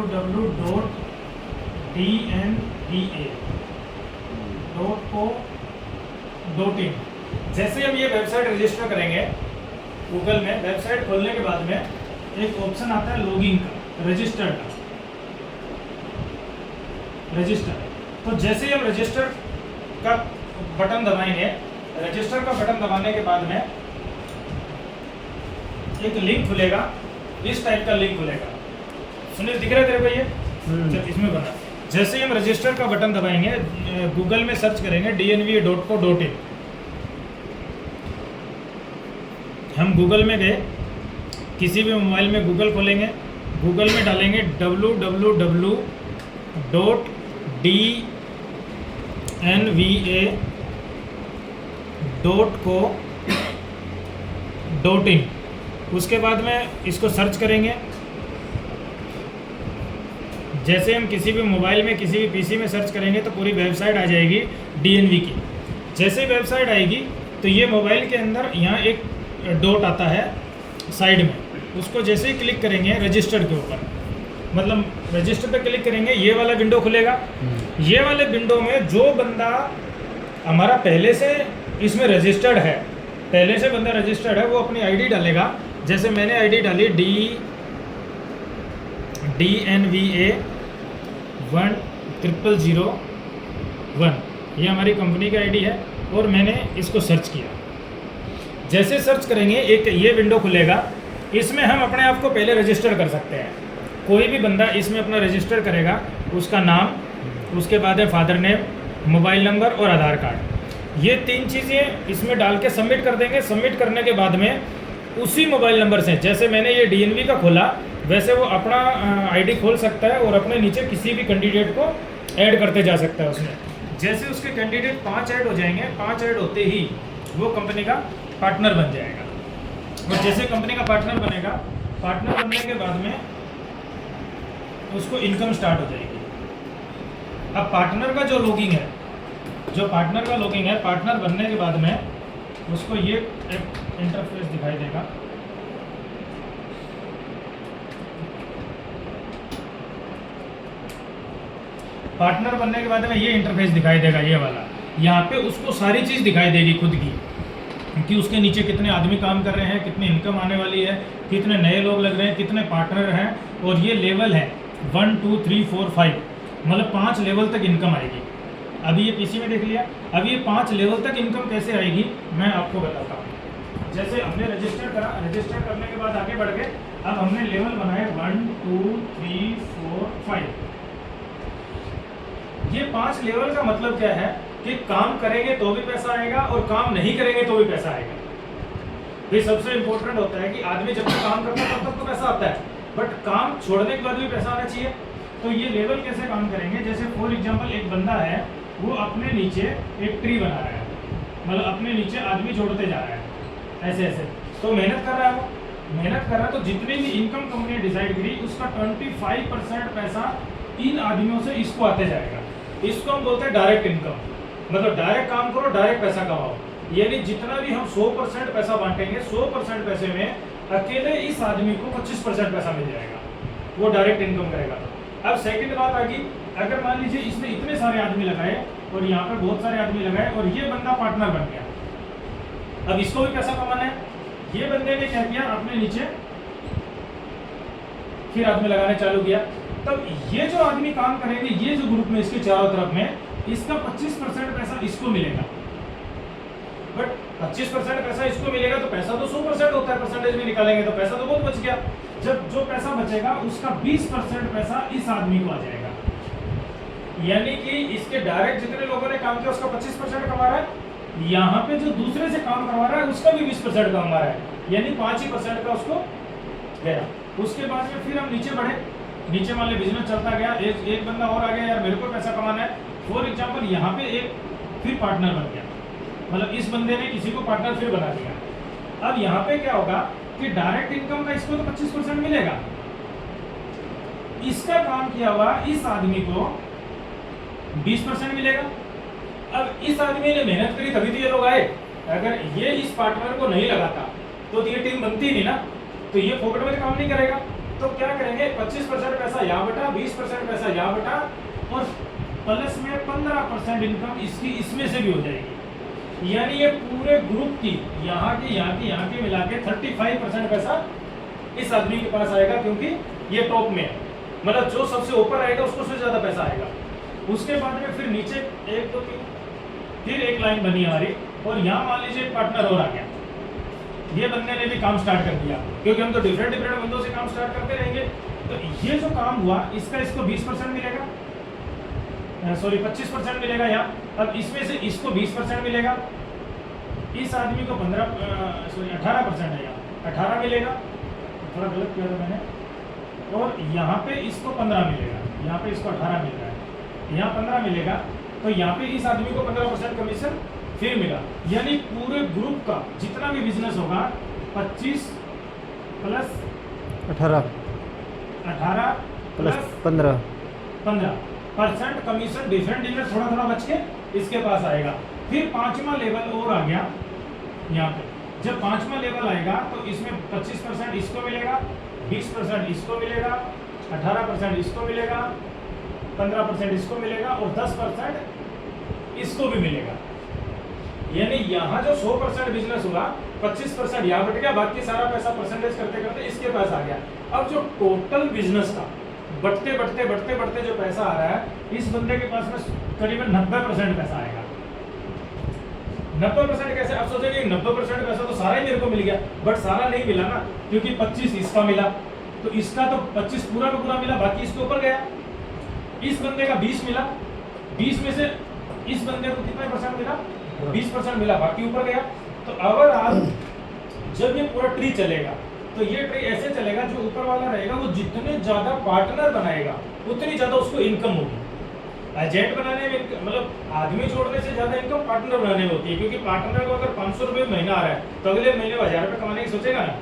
www.dnva.co.in। जैसे हम ये वेबसाइट रजिस्टर करेंगे गूगल में, वेबसाइट खोलने के बाद में एक ऑप्शन आता है लॉगिन का, रजिस्टर का, रजिस्टर। तो जैसे ही हम रजिस्टर का बटन दबाएंगे, रजिस्टर का बटन दबाने के बाद में एक लिंक खुलेगा, इस टाइप का लिंक खुलेगा। सुनील दिख रहा है तेरे को ये? चल इसमें बना। जैसे ही हम रजिस्टर का बटन दबाएंगे, गूगल में सर्च करेंगे dnva.co.in। हम गूगल में गए, किसी भी मोबाइल में गूगल खोलेंगे, गूगल में डालेंगे www.dnva.co.in। उसके बाद में इसको सर्च करेंगे। जैसे हम किसी भी मोबाइल में, किसी भी पीसी में सर्च करेंगे तो पूरी वेबसाइट आ जाएगी डीएनवी की। जैसे ही वेबसाइट आएगी तो ये मोबाइल के अंदर यहाँ एक डॉट आता है साइड में, उसको जैसे ही क्लिक करेंगे रजिस्टर के ऊपर, मतलब रजिस्टर पे क्लिक करेंगे, ये वाला विंडो खुलेगा। ये वाले विंडो में जो बंदा हमारा पहले से इसमें रजिस्टर्ड है, पहले से बंदा रजिस्टर्ड है, वो अपनी आईडी डालेगा। जैसे मैंने आईडी डाली DNVA 10001, ये हमारी कंपनी की आईडी है, और मैंने इसको सर्च किया। जैसे सर्च करेंगे एक ये विंडो खुलेगा, इसमें हम अपने आप को पहले रजिस्टर कर सकते हैं। कोई भी बंदा इसमें अपना रजिस्टर करेगा, उसका नाम, उसके बाद है फादर नेम, मोबाइल नंबर और आधार कार्ड, ये 3 चीज़ें इसमें डाल के सबमिट कर देंगे। सबमिट करने के बाद में उसी मोबाइल नंबर से, जैसे मैंने ये डीएनवी का खोला, वैसे वो अपना आईडी खोल सकता है और अपने नीचे किसी भी कैंडिडेट को ऐड करते जा सकता है उसमें। जैसे उसके कैंडिडेट 5 ऐड हो जाएंगे, 5 ऐड होते ही वो कंपनी का पार्टनर बन जाएगा। और जैसे कंपनी का पार्टनर बनेगा, पार्टनर बनने के बाद में उसको इनकम स्टार्ट हो जाएगी। अब पार्टनर का जो लॉगिंग है, पार्टनर बनने के बाद में उसको ये एक इंटरफेस दिखाई देगा। पार्टनर बनने के बाद में ये इंटरफेस दिखाई देगा, ये वाला। यहाँ पे उसको सारी चीज़ दिखाई देगी खुद की, कि उसके नीचे कितने आदमी काम कर रहे हैं, कितनी इनकम आने वाली है, कितने नए लोग लग रहे हैं, कितने पार्टनर हैं, और ये लेवल है 1 2 3 4 5, मतलब 5 लेवल तक इनकम आएगी। अभी ये पीसी में देख लिया, अभी ये 5 लेवल तक इनकम कैसे आएगी मैं आपको बताता हूँ। जैसे हमने रजिस्टर करा, रजिस्टर करने के बाद आगे बढ़ गए, अब हमने लेवल बनाए 1 2 3 4 5। ये 5 लेवल का मतलब क्या है कि काम करेंगे तो भी पैसा आएगा और काम नहीं करेंगे तो भी पैसा आएगा। ये सबसे इंपॉर्टेंट होता है कि आदमी जब तक काम करता है तब तक तो पैसा आता है, बट काम छोड़ने के बाद भी पैसा आना चाहिए। तो ये लेवल कैसे काम करेंगे, जैसे फॉर एग्जांपल एक बंदा है, वो अपने नीचे एक ट्री बना रहा है, मतलब अपने नीचे आदमी जोड़ते जा रहा है ऐसे ऐसे, तो मेहनत कर रहा है, वो मेहनत कर रहा है, तो जितनी भी इनकम कंपनी ने डिसाइड करी उसका 25% पैसा इन आदमियों से इसको आते जाएगा। इसको हम बोलते हैं डायरेक्ट इनकम, मतलब डायरेक्ट काम करो, डायरेक्ट पैसा कमाओ। यानी जितना भी हम 100% पैसा बांटेंगे, 100% पैसे में अकेले इस आदमी को 25% पैसा मिल जाएगा, वो डायरेक्ट इनकम करेगा। अब सेकंड बात आ गई, अगर मान लीजिए इसने इतने सारे आदमी लगाए और यहाँ पर बहुत सारे आदमी लगाए और ये बंदा पार्टनर बन गया, अब इसको भी पैसा कमाना है। ये बंदे ने क्या किया, अपने नीचे फिर आदमी लगाने चालू किया, तब ये जो आदमी काम करेंगे, ये जो ग्रुप में इसके चारों तरफ में, इसका 25% पैसा इसको मिलेगा। बट 25% पैसा इसको मिलेगा तो पैसा तो 100% होता है, परसेंटेज में निकालेंगे तो पैसा तो बहुत बच गया। जब जो पैसा बचेगा उसका 20% पैसा इस आदमी को आ जाएगा। यानी कि इसके डायरेक्ट जितने लोगों ने काम किया उसका 25% कमा रहा है, यहाँ पे जो दूसरे से काम करवा रहा है उसका भी 20% कमा रहा है, यानी 5% का उसको गया। उसके बाद में फिर हम नीचे बढ़े, नीचे मान लो बिजनेस चलता गया, एक बंदा और आ गया, यार मेरे को पैसा कमाना है। फॉर एग्जाम्पल यहाँ पे एक फिर पार्टनर बन गया, मतलब इस बंदे ने किसी को पार्टनर फिर बना दिया। अब यहाँ पे क्या होगा कि डायरेक्ट इनकम का इसको तो 25% मिलेगा, इसका काम किया हुआ इस आदमी को 20% मिलेगा। अब इस आदमी ने मेहनत करी तभी तो ये लोग आए, अगर ये इस पार्टनर को नहीं लगाता तो ये टीम बनती नहीं ना, तो ये फोकट में काम नहीं करेगा। तो क्या करेंगे, 25% पैसा यहाँ बटा, 20% पैसा यहाँ बटा, और प्लस में 15% इनकम इसकी इसमें से भी हो जाएगी। यानी ये पूरे ग्रुप की यहाँ की मिला के 35% पैसा इस आदमी के पास आएगा, क्योंकि ये टॉप में है। मतलब जो सबसे ऊपर आएगा उसको सबसे ज्यादा पैसा आएगा। उसके बाद में फिर नीचे 1 2 3 फिर एक लाइन बनी हमारी, और यहाँ मान लीजिए एक पार्टनर और आ गया। ये बंदे ने भी काम स्टार्ट कर दिया, क्योंकि हम तो डिफरेंट बंदों से काम स्टार्ट करते रहेंगे। तो ये जो काम हुआ इसका इसको 20% मिलेगा, सॉरी 25% मिलेगा यहाँ। अब इसमें से इसको 20% मिलेगा, इस आदमी को 18% है, यहाँ 18 मिलेगा, थोड़ा गलत किया था मैंने, और यहाँ पे इसको 15 मिलेगा, यहाँ पे इसको 18 मिल रहा है, यहाँ 15 मिलेगा। तो यहाँ पे इस आदमी को 15% कमीशन फिर मिला। यानी पूरे ग्रुप का जितना भी बिजनेस होगा 25 plus 18 plus 15% commission different different थोड़ा थोड़ा बच के इसके पास आएगा। फिर 5वां लेवल और आ गया यहाँ पे। जब 5वां लेवल आएगा तो इसमें 25% इसको मिलेगा, 20% इसको मिलेगा, 18% इसको मिलेगा, 15% इसको मिलेगा, और 10% इसको भी मिलेगा। यानी यहाँ जो 100% बिजनेस हुआ, 25% यहाँ बट गया, बाकी सारा पैसा परसेंटेज करते करते इसके पास आ गया। अब जो टोटल बिजनेस का बढ़ते जो पैसा आ रहा है, इस बंदे के पास में करीबन 90% पैसा आएगा। 90% कैसे? आप सोचेंगे 90% पैसा तो सारा ही मेरे को मिल गया, बट सारा नहीं मिला ना, क्योंकि 25 इसका मिला, तो इसका तो 25 पूरा का पूरा मिला, बाकी इसके ऊपर गया। इस बंदे का 20 मिला, 20 में से इस बंदे को कितना परसेंट मिला? 20% मिला, बाकी ऊपर गया। तो अगर आप जब ये पूरा ट्री चलेगा तो ये ट्री ऐसे चलेगा, जो ऊपर वाला रहेगा वो जितने ज्यादा पार्टनर बनाएगा उतनी ज्यादा उसको इनकम होगी। एजेंट बनाने में मतलब आदमी जोड़ने से ज्यादा इनकम पार्टनर बनाने में होती है, क्योंकि पार्टनर को अगर 500 रुपये महीना आ रहा है तो अगले महीने 1000 रुपये कमाने की सोचेगा ना,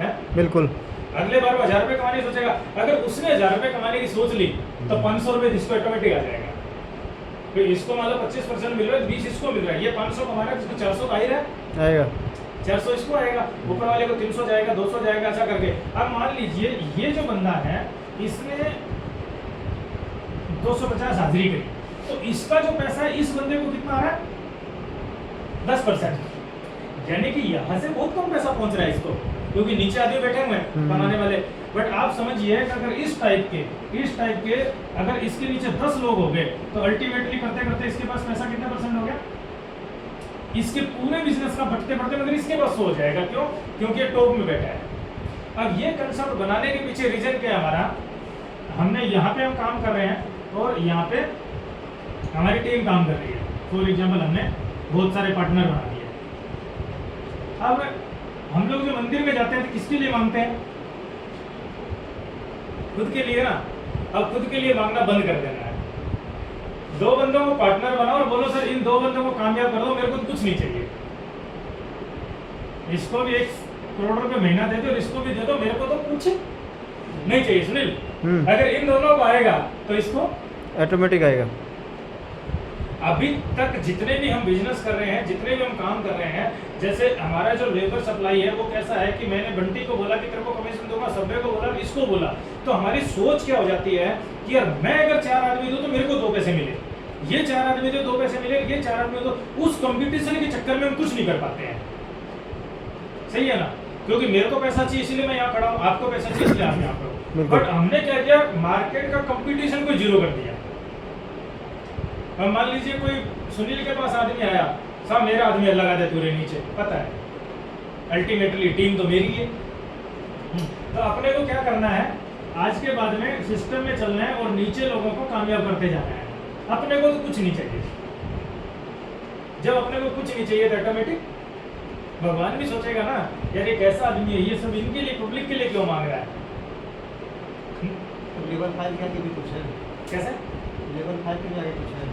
है? बिल्कुल। अगले बार 1000 रुपये कमाने की सोचेगा। अगर उसने 1000 रुपये कमाने की सोच ली तो 500 रुपये इसको ऑटोमेटिक आ जाएगा। फिर इसको मान लो 25% मिल रहा है, 20 इसको मिल रहा है, ये 500 कमा रहा है, इसको 400 आ ही रहा है, आएगा 400 इसको आएगा, ऊपर वाले को 300 जाएगा, 200 जाएगा, ऐसा करके। अब मान लीजिए ये जो बंदा है इसने 250 हाजिरी करी, तो इसका जो पैसा है इस बंदे को कितना आ रहा है? 10%। यानी कि यहाँ से बहुत कम पैसा पहुंच रहा है इसको, क्योंकि नीचे आदमी बैठे हुए हैं कमाने वाले। बट आप समझिए कि अगर इस टाइप के अगर इसके नीचे 10 लोग हो गए तो अल्टीमेटली करते करते इसके पास पैसा कितना परसेंट हो गया? इसके पूरे बिजनेस का बढ़ते मगर इसके पास हो जाएगा। क्यों? क्योंकि ये टॉप में बैठा है। अब ये कंसेप्ट बनाने के पीछे रीजन क्या है हमारा? हमने यहाँ पे हम काम कर रहे हैं और यहाँ पे हमारी टीम काम कर रही है। फॉर एग्जाम्पल हमने बहुत सारे पार्टनर बना दिए। अब हम लोग जो मंदिर में जाते हैं तो किसके लिए मांगते हैं? खुद के लिए ना। अब खुद के लिए मांगना बंद कर देना है। 2 बंदों को पार्टनर बनाओ और बोलो सर इन 2 बंदों को कामयाब कर दो, मेरे को कुछ नहीं चाहिए। इसको भी 1 करोड़ रुपए महीना दे दो, इसको भी दे दो, मेरे को तो कुछ नहीं चाहिए। सुनील, अगर इन दोनों को आएगा तो इसको ऑटोमेटिक आएगा। अभी तक जितने भी हम बिजनेस कर रहे हैं, जितने भी हम काम कर रहे हैं, जैसे हमारा जो लेबर सप्लाई है वो कैसा है कि मैंने बंटी को बोला कि तेरे को कमीशन दूंगा, सब्बे को बोला, इसको बोला, तो हमारी सोच क्या हो जाती है कि यार मैं अगर 4 आदमी दूं तो मेरे को 2 पैसे मिले, ये 4 आदमी तो 2 पैसे मिले, ये 4 आदमी तो उस कंपटीशन के चक्कर में हम कुछ नहीं कर पाते हैं। सही है ना? क्योंकि मेरे को पैसा चाहिए इसलिए मैं यहाँ खड़ा हूँ, आपको पैसा चाहिए इसलिए आप यहाँ खड़े हो। बट हमने क्या किया, मार्केट का कंपटीशन को 0 कर दिया। अब मान लीजिए कोई सुनील के पास आदमी आया, साहब मेरा आदमी लगा दे पूरे नीचे, पता है अल्टीमेटली टीम तो मेरी है। तो अपने को क्या करना है, आज के बाद में सिस्टम में चलना है और नीचे लोगों को कामयाब करते जाना है। अपने को तो कुछ नहीं चाहिए। जब अपने को कुछ नहीं चाहिए तो ऑटोमेटिक भगवान भी सोचेगा ना, यार ये कैसा आदमी है, ये सब इनके लिए, पब्लिक के लिए क्यों मांग रहा है? तो लेवल 5 के आगे भी कुछ है? कैसे? लेवल 5 के आगे कुछ है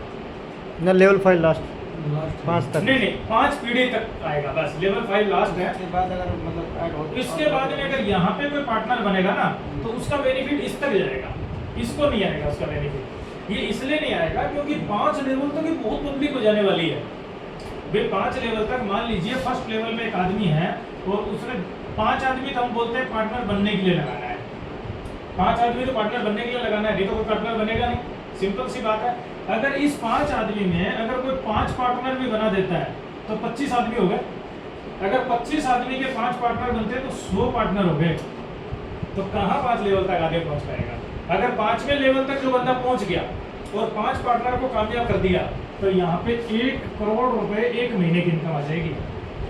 ना? लेवल 5 लास्ट 5 तक नहीं, 5 पीढ़ी तक आएगा बस। लेवल 5 लास्ट है। इसके बाद अगर मतलब ऐड हो, इसके बाद में अगर यहाँ पे कोई पार्टनर बनेगा ना तो उसका बेनिफिट इस तक जाएगा, इसको नहीं आएगा उसका बेनिफिट। ये इसलिए नहीं आएगा क्योंकि 5 लेवल तक ये बहुत पब्लिक हो जाने वाली है। भाई 5 लेवल तक मान लीजिए फर्स्ट लेवल में एक आदमी है और उसने 5 आदमी तो हम बोलते हैं पार्टनर बनने के लिए लगाना है। 5 आदमी तो पार्टनर बनने के लिए लगाना है, नहीं तो कोई पार्टनर बनेगा नहीं। सिंपल सी बात है। अगर इस 5 आदमी में अगर कोई 5 पार्टनर भी बना देता है तो 25 आदमी हो गए। अगर 25 आदमी के 5 पार्टनर बनते हैं तो 100 पार्टनर हो गए। तो कहाँ 5 लेवल तक आगे पहुंच पाएगा? अगर 5वें लेवल तक जो बंदा पहुंच गया और 5 पार्टनर को कामयाब कर दिया तो यहाँ पे 1 करोड़ रुपए 1 महीने की इनकम आ जाएगी।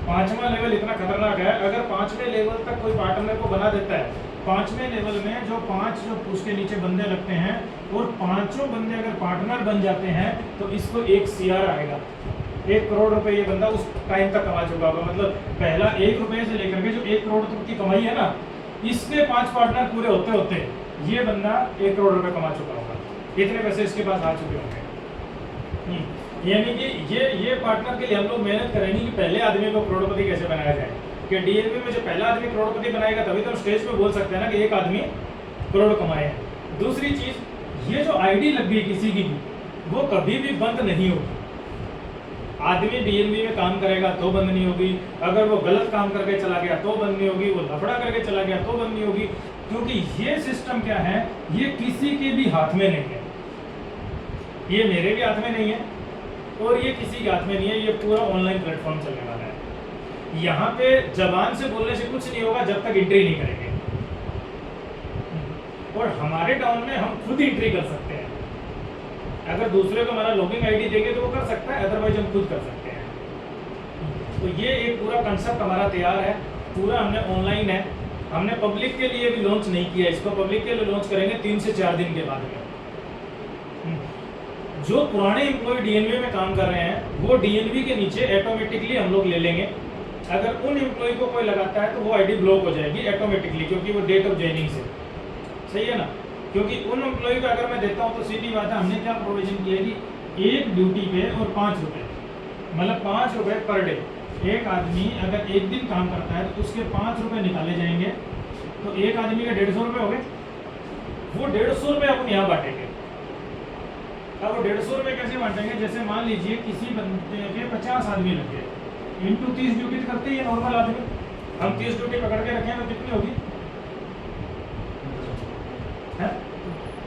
5वां लेवल इतना खतरनाक है। अगर 5वें लेवल तक कोई पार्टनर को बना देता है, 5वें लेवल में जो 5 जो उसके नीचे बंदे लगते हैं और 5 बंदे अगर पार्टनर बन जाते हैं तो इसको 1 CR आएगा। 1 करोड़ रुपए ये बंदा उस टाइम तक कमा चुका होगा। मतलब पहला 1 रुपए से लेकर के जो 1 करोड़ तक की कमाई है ना, इसके 5 पार्टनर पूरे होते होते ये बंदा 1 करोड़ रुपए कमा चुका होगा। इतने पैसे इसके पास आ चुके होंगे। यानी कि ये पार्टनर के लिए हम लोग मेहनत करेंगे कि पहले आदमी को करोड़पति कैसे बनाया जाए। कि डीएनबी में जो पहला आदमी करोड़पति बनाएगा तभी तो हम स्टेज पे बोल सकते हैं ना कि एक आदमी करोड़ कमाए हैं। दूसरी चीज, ये जो आईडी लग गई किसी की भी, वो कभी भी बंद नहीं होगी। आदमी डीएनबी में काम करेगा तो बंद नहीं होगी, अगर वो गलत काम करके चला गया तो बंद नहीं होगी, वो लफड़ा करके चला गया तो बंद नहीं होगी। क्योंकि ये सिस्टम क्या है, ये किसी के भी हाथ में नहीं है। ये मेरे भी हाथ में नहीं है और ये किसी के हाथ में नहीं है। ये पूरा ऑनलाइन प्लेटफॉर्म चलने वाला है। यहाँ पे जबान से बोलने से कुछ नहीं होगा जब तक एंट्री नहीं करेंगे। और हमारे टाउन में हम खुद एंट्री कर सकते हैं। अगर दूसरे को हमारा लॉगिन आईडी देंगे तो वो कर सकता है, अदरवाइज हम खुद कर सकते हैं। तो ये एक पूरा कंसेप्ट हमारा तैयार है, पूरा हमने ऑनलाइन है। हमने पब्लिक के लिए भी लॉन्च नहीं किया, इसको पब्लिक के लिए लॉन्च करेंगे 3 से 4 दिन के बाद में। जो पुराने एम्प्लॉय डीएनबी में काम कर रहे हैं वो डीएनबी के नीचे ऑटोमेटिकली हम लोग ले लेंगे। अगर उन एम्प्लॉय को कोई लगाता है तो वो आईडी ब्लॉक हो जाएगी ऑटोमेटिकली, क्योंकि वो डेट ऑफ ज्वाइनिंग से, सही है ना। क्योंकि उन एम्प्लॉय को अगर मैं देता हूँ तो सीधी बात है, हमने क्या प्रोविजन किया है कि 1 ड्यूटी पे और 5 रुपये, मतलब 5 रुपये पर डे। एक आदमी अगर 1 दिन काम करता है तो उसके 5 रुपये निकाले जाएंगे, तो एक आदमी का 150 रुपये हो गए। वो 150 रुपये अपन यहाँ बांटेंगे। अब वो 150 रुपये कैसे बांटेंगे? जैसे मान लीजिए किसी बंदे के 50 आदमी लग गए, इंटू 30 ड्यूटी करते ही है नॉर्मल आदमी। हम 30 ड्यूटी पकड़ के रखें तो कितनी होगी?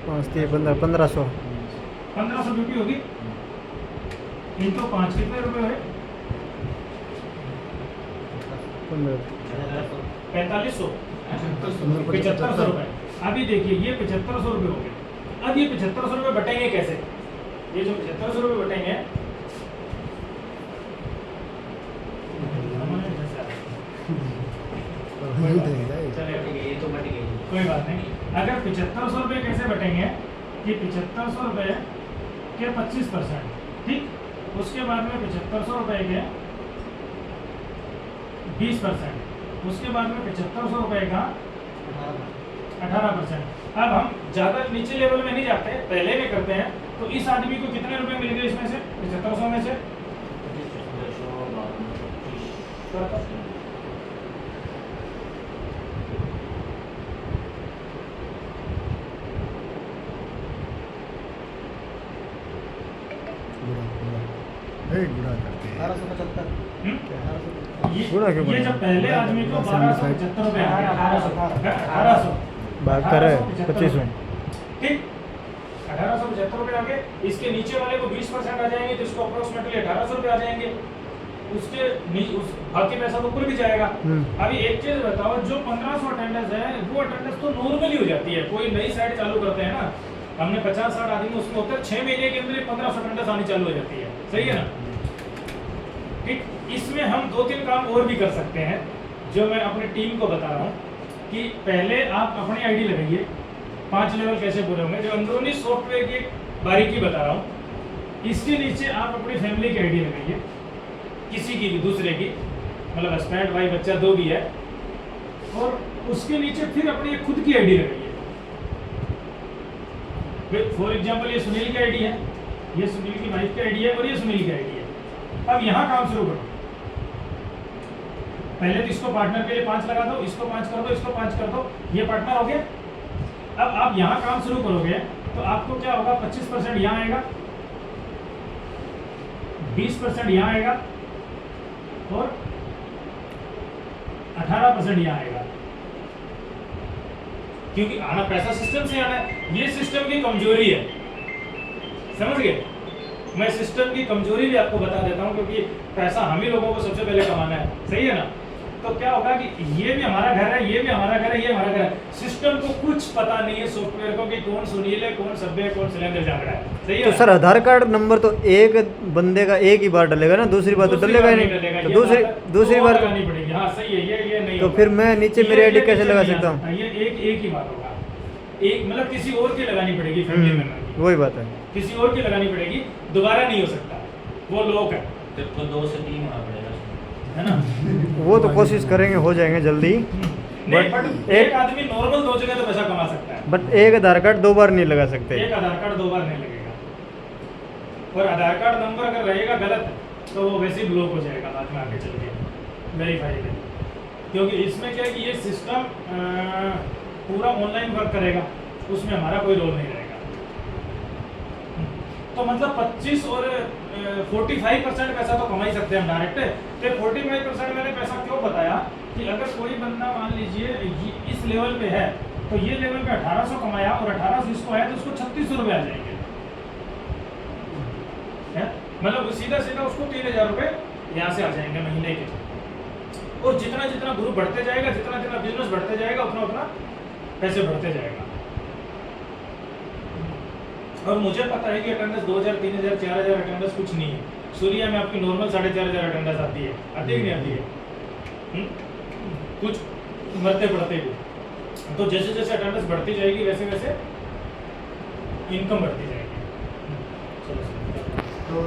5 3 1500 1500 ड्यूटी होगी। इंटू 5 कितने रुपए हुए? 4500 7500 रुपए। अभी देखिए ये 7500 रुपये हो गए। अब ये 7500 रुपये बटेंगे कैसे? ये जो 7500 रुपये बटेंगे, ये तो बट गई। कोई बात नहीं। अगर 7500 रुपये कैसे बटेंगे कि 7500 रुपये के 25%, ठीक। उसके बाद में 7500 रुपये के 20%, उसके बाद में 7500 रुपये का 18%। अब हम ज़्यादा नीचे लेवल में नहीं जाते, पहले में करते हैं। तो इस आदमी को कितने रुपए मिल गए इसमें से? 7500 में से गुणा क्यों ये बना? जब पहले आदमी को 1275 रुपये आ गया, 1800 बात करे 25 ठीक, 1875 रुपये आ गए। इसके नीचे वाले को 20% आ जाएंगे तो इसको अप्रोक्सीमेटली 1800 रुपये आ जाएंगे। उसके उस बाकी पैसा तो ऊपर भी जाएगा। अभी एक चीज बताओ, जो 1500 अटेंडेंस है वो अटेंडेंस तो नॉर्मली हो जाती है। कोई नई साइड चालू करते हैं ना, हमने 50-60 आदमी उसमें होता है, 6 महीने के अंदर 1500 अटेंडेंस आनी चालू हो जाती है, सही है ना। ठीक, इसमें हम 2-3 काम और भी कर सकते हैं जो मैं अपनी टीम को बता रहा हूँ कि पहले आप अपनी आईडी लगाइए। 5 लेवल कैसे पूरे होंगे, जो अंदरूनी सॉफ्टवेयर की बारीकी बता रहा हूँ। इसके नीचे आप अपनी फैमिली की आईडी लगाइए, किसी की भी, दूसरे की, मतलब हस्बैंड भाई बच्चा दो भी है, और उसके नीचे फिर अपनी एक खुद की आईडी लगाइए। फॉर एग्जाम्पल ये सुनील की आईडी है, ये सुनील की वाइफ की आईडी है और ये सुनील की आईडी है। अब यहाँ काम शुरू करो। पहले तो इसको पार्टनर के लिए 5 लगा दो, इसको 5 कर दो, इसको 5 कर दो, ये पार्टनर हो गया। अब आप यहाँ काम शुरू करोगे तो आपको क्या होगा? 25% यहाँ आएगा, 20% यहाँ आएगा और 18% यहाँ आएगा। क्योंकि आना पैसा सिस्टम से आना है, ये सिस्टम की कमजोरी है, समझ गए। मैं सिस्टम की कमजोरी भी आपको बता देता हूँ, क्योंकि पैसा हम ही लोगों को सबसे पहले कमाना है, सही है ना। तो क्या होगा कि ये भी हमारा घर है, ये भी हमारा घर है, ये हमारा घर है, सिस्टम को कुछ पता नहीं है सॉफ्टवेयर को कि कौन सुनील है, कौन सभ्य है, कौन सिलेंडर जागड़ा है, सही है तो ना? सर आधार कार्ड नंबर तो एक बंदे का एक ही बार डलेगा ना, दूसरी बार तो दूसरी डलेगा बार ही नहीं डलेगा, नहीं। ये तो दूसरी बात है, दूसरी तो बार लगानी पड़ेगी। हाँ सही है, ये नहीं तो होगा। फिर मैं नीचे मेरी आईडी कैसे नीचे लगा नहीं सकता आ हूँ? सकता। ये एक ही बात होगा, एक मतलब किसी और की लगानी पड़ेगी, फैमिली मेंबर की, वही बात है। किसी और की लगानी पड़ेगी, दोबारा नहीं हो सकता, वो लोग है, फिर तो 2 से 3 होना पड़ेगा। है ना। वो तो कोशिश करेंगे, हो जाएंगे जल्दी। नहीं, बट एक आदमी नॉर्मल 2 जगह तो पैसा कमा सकता है, बट एक आधार कार्ड 2 बार नहीं लगा सकते। एक आधार कार्ड 2 बार नहीं लगेगा, और आधार कार्ड नंबर अगर रहेगा गलत तो वो वैसे ही ब्लॉक हो जाएगा बाद में आगे चल के वेरीफाई में, क्योंकि इसमें क्या है कि ये सिस्टम पूरा ऑनलाइन वर्क करेगा, उसमें हमारा कोई रोल नहीं रहेगा। तो मतलब 25 और 45% पैसा तो कमा ही सकते हैं हम डायरेक्ट। तो 45% मैंने पैसा क्यों बताया कि अगर कोई बंदा मान लीजिए इस लेवल पे है, तो ये लेवल पे 1800 कमाया और 1800 इसको आया, तो उसको 3600 रुपये आ जाएंगे, है? मतलब सीधा सीधा उसको 3000 रुपये यहाँ से आ जाएंगे महीने के। और जितना जितना ग्रुप बढ़ते जाएगा, जितना जितना बिजनेस बढ़ते जाएगा, उतना उतना पैसे बढ़ते जाएगा। और मुझे पता है कि अटेंडेंस 2000, 3000, 4000 अटेंडेंस कुछ नहीं है। सूर्या में आपकी नॉर्मल 4500 अटेंडेंस आती है, आती है नहीं आती है? कुछ मरते पड़ते भी। तो जैसे जैसे अटेंडेंस बढ़ती जाएगी, वैसे वैसे इनकम बढ़ती जाएगी।